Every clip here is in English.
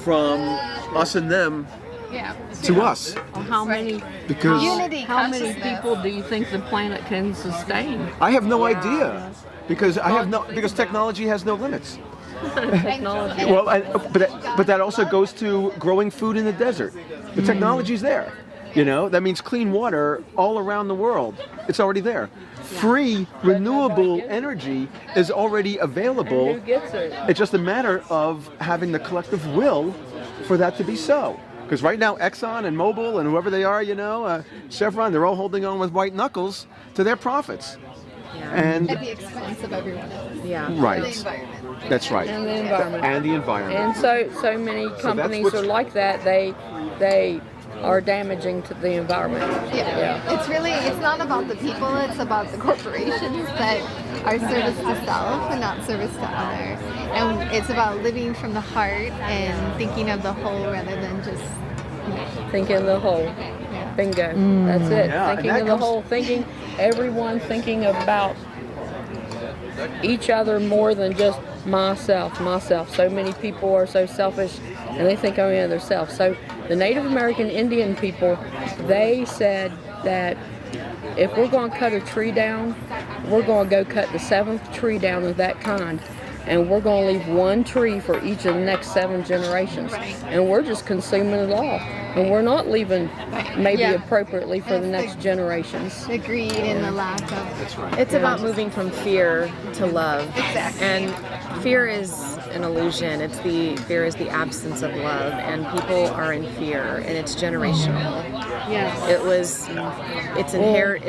from us and them to us. How many people do you think the planet can sustain? I have no idea, because because technology has no limits. Technology. Well, but that also goes to growing food in the desert. The technology's there. That means clean water all around the world. It's already there. Free, renewable energy is already available. And who gets it? It's just a matter of having the collective will for that to be so. Because right now, Exxon and Mobil and whoever they are, Chevron, they're all holding on with white knuckles to their profits. And at the expense of everyone else. Right. The environment. That's right. And the environment. And the environment. And so many companies are like that. They are damaging to the environment. It's not about the people, it's about the corporations that are service to self and not service to others. And it's about living from the heart and thinking of the whole rather than just thinking the whole. Bingo. That's it. Yeah, thinking of the whole, everyone thinking about each other more than just myself. So many people are so selfish and they think only of themselves. So the Native American Indian people, they said that if we're going to cut a tree down, we're going to go cut the 7th tree down of that kind. And we're going to leave one tree for each of the next 7 generations. And we're just consuming it all. And we're not leaving appropriately for the next generations. the greed and the lack of... It's about moving from fear to love. Exactly. And fear is an illusion. Fear is the absence of love. And people are in fear. And it's generational. Yes. It's inherent.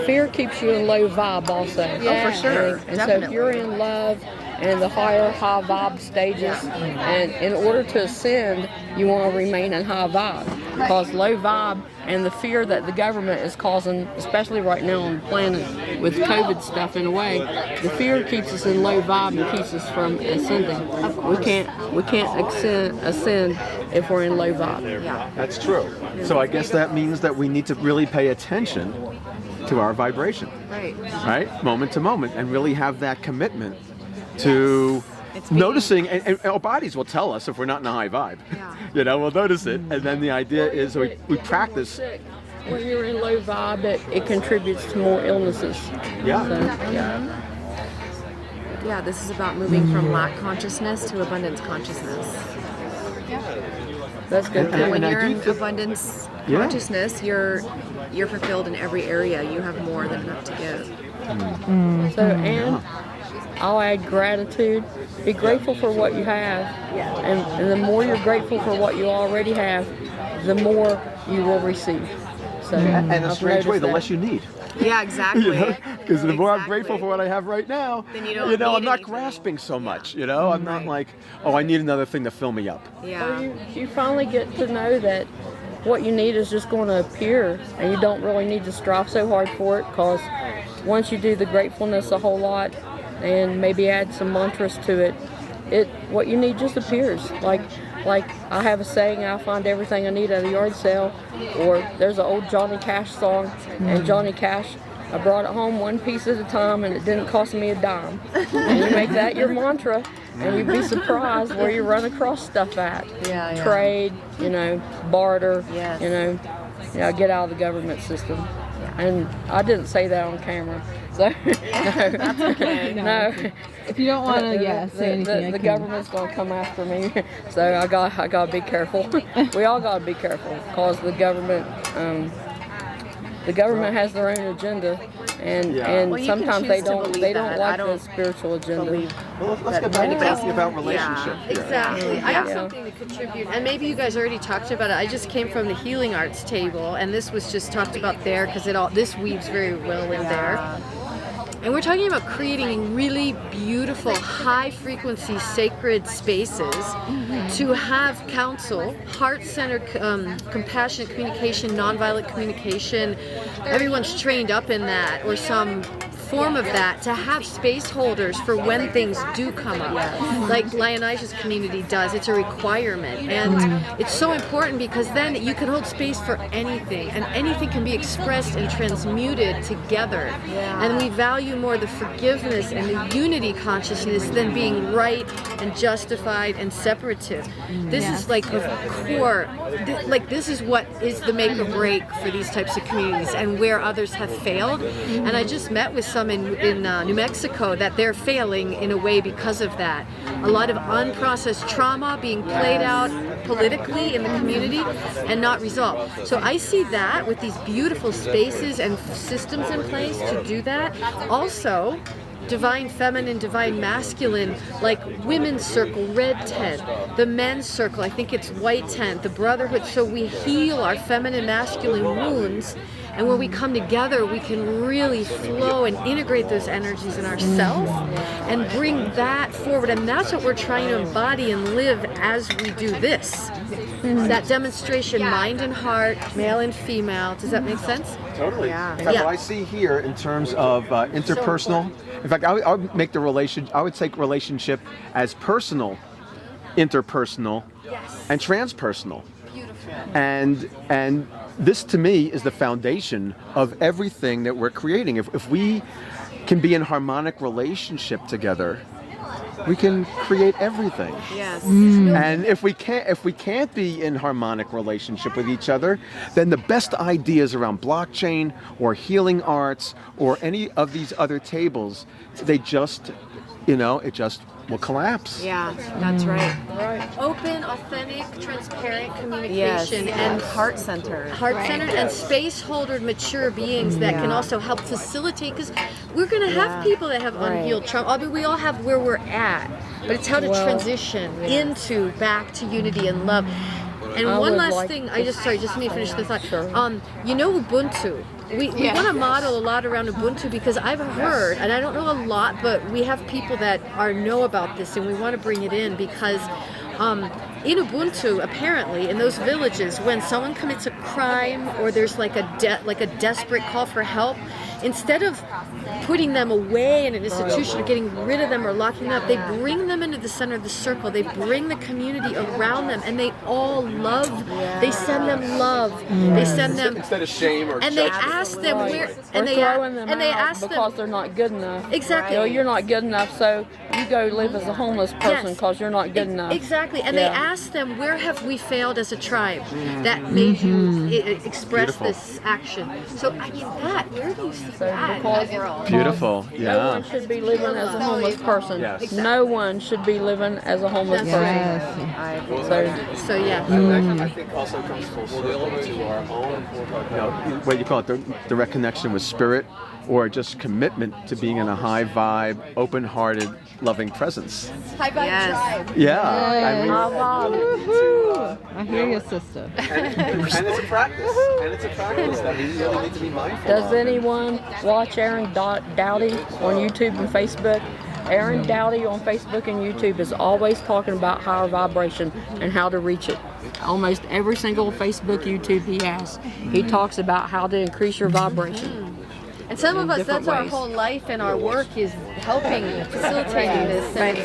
Fear keeps you in low vibe also. Oh, for sure. And so if you're in love and the higher high vibe stages, and in order to ascend, you want to remain in high vibe. Because low vibe and the fear that the government is causing, especially right now on the planet with COVID stuff in a way, the fear keeps us in low vibe and keeps us from ascending. We can't ascend if we're in low vibe. Yeah. That's true. So I guess that means that we need to really pay attention to our vibration. Right? Moment to moment, and really have that commitment to noticing, and our bodies will tell us if we're not in a high vibe. We'll notice it, and then the idea is we practice. When you're in low vibe, it contributes to more illnesses. Yeah, this is about moving from lack consciousness to abundance consciousness. That's good. And when you're in abundance consciousness, you're fulfilled in every area. You have more than enough to give. So, and I'll add gratitude. Be grateful for what you have. And the more you're grateful for what you already have, the more you will receive. So, and in a strange way, the less you need. Yeah, exactly. Because the more I'm grateful for what I have right now, then you don't I'm need not anything. grasping so much. I'm not like, I need another thing to fill me up. Yeah. You finally get to know that what you need is just going to appear, and you don't really need to strive so hard for it, because once you do the gratefulness a whole lot and maybe add some mantras to it, what you need just appears. Like I have a saying, I find everything I need at a yard sale, or there's an old Johnny Cash song, and Johnny Cash, I brought it home one piece at a time and it didn't cost me a dime. And you make that your mantra, and you'd be surprised where you run across stuff at. Trade, barter, get out of the government system. And I didn't say that on camera. So That's okay. no. If you don't want to, say anything. The government's gonna come after me, so I gotta be careful. We all gotta be careful, because the government has their own agenda, and Well, sometimes they don't that. like the spiritual agenda. Well, let's get back to talking about relationship. Exactly. I have something to contribute, and maybe you guys already talked about it. I just came from the healing arts table, and this was just talked about there because this weaves very well in there. And we're talking about creating really beautiful, high-frequency, sacred spaces to have counsel, heart-centered, compassionate communication, nonviolent communication. Everyone's trained up in that, or some form of that, to have space holders for when things do come up, like Lionizha's community does. It's a requirement, and it's so important because then you can hold space for anything, and anything can be expressed and transmuted together. And we value more the forgiveness and the unity consciousness than being right and justified and separative. This is like a core, like this is what is the make or break for these types of communities, and where others have failed. And I just met with some in New Mexico that they're failing in a way because of that. A lot of unprocessed trauma being played out politically in the community and not resolved. So I see that with these beautiful spaces and systems in place to do that. Also, divine feminine, divine masculine, like women's circle, red tent, the men's circle, I think it's white tent, the brotherhood, so we heal our feminine, masculine wounds, and when we come together, we can really flow and integrate those energies in ourselves and bring that forward, and that's what we're trying to embody and live as we do this. That demonstration, mind and heart, male and female, does that make sense? Totally. In fact, what I see here in terms of interpersonal, in fact, I would make I would take relationship as personal, interpersonal, and transpersonal. Beautiful. And this to me is the foundation of everything that we're creating. If we can be in harmonic relationship together, we can create everything. Yes. And if we can't be in harmonic relationship with each other, then the best ideas around blockchain or healing arts or any of these other tables, they just, it just will collapse. Yeah, that's right. Open, authentic, transparent communication and heart-centered. Heart-centered and space-holdered mature beings that can also help facilitate, because we're going to have people that have unhealed trauma. I mean, we all have where we're at, but it's how to transition into back to unity and love. And one last thing, just let me finish the thought. Ubuntu. We want to model a lot around Ubuntu, because I've heard, and I don't know a lot, but we have people that know about this, and we want to bring it in because in Ubuntu, apparently, in those villages, when someone commits a crime or there's like a desperate call for help, instead of putting them away in an institution or getting rid of them or locking them up, they bring them into the center of the circle. They bring the community around them, and they all love. They send them love. They send them instead of shame or. And they ask them where, and they ask them because they're not good enough. Exactly. You're not good enough, so you go live as a homeless person because you're not good enough. Exactly. And they ask them, where have we failed as a tribe that made you express this action? So I mean, where do you see that? Beautiful. No one should be living as a homeless person. Yes. No one should be living as a homeless person. So yeah. I think also comes full circle to our own, what you call it, the direct connection with spirit, or just commitment to being in a high vibe, open-hearted, loving presence. High vibe tribe. Yeah. I hear you, sister. And it's a practice. That we really need to be mindful Does of. anyone watch Aaron Dowdy on YouTube and Facebook? Aaron Dowdy on Facebook and YouTube is always talking about higher vibration and how to reach it. Almost every single Facebook, YouTube he has, he talks about how to increase your vibration. And some of us, that's our whole life, and our work is helping, facilitating this. And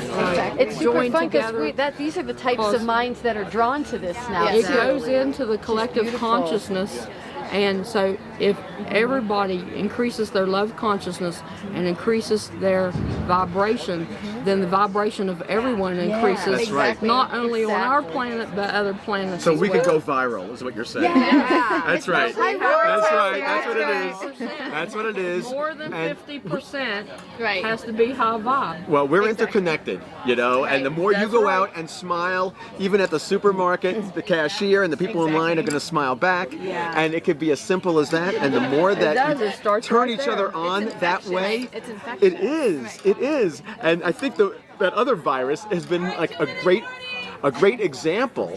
it's super fun because these are the types of minds that are drawn to this now. It goes into the collective consciousness. And so if everybody increases their love consciousness and increases their vibration, then the vibration of everyone increases. That's right. Not only on our planet, but other planets So as we well. could go viral, is what you're saying. That's right. That's right. That's what it is. That's what it is. More than And 50% has to be high vibe. well, we're interconnected, and the more you go out and smile, even at the supermarket, the cashier and the people in line are going to smile back, and it could be as simple as that. And the more that you turn each other on that way, it is. And I think that other virus has been like a great example.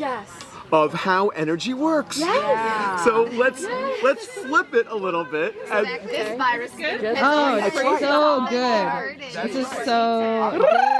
Of how energy works. So let's flip it a little bit. This virus. Oh, it's so good. This is so good.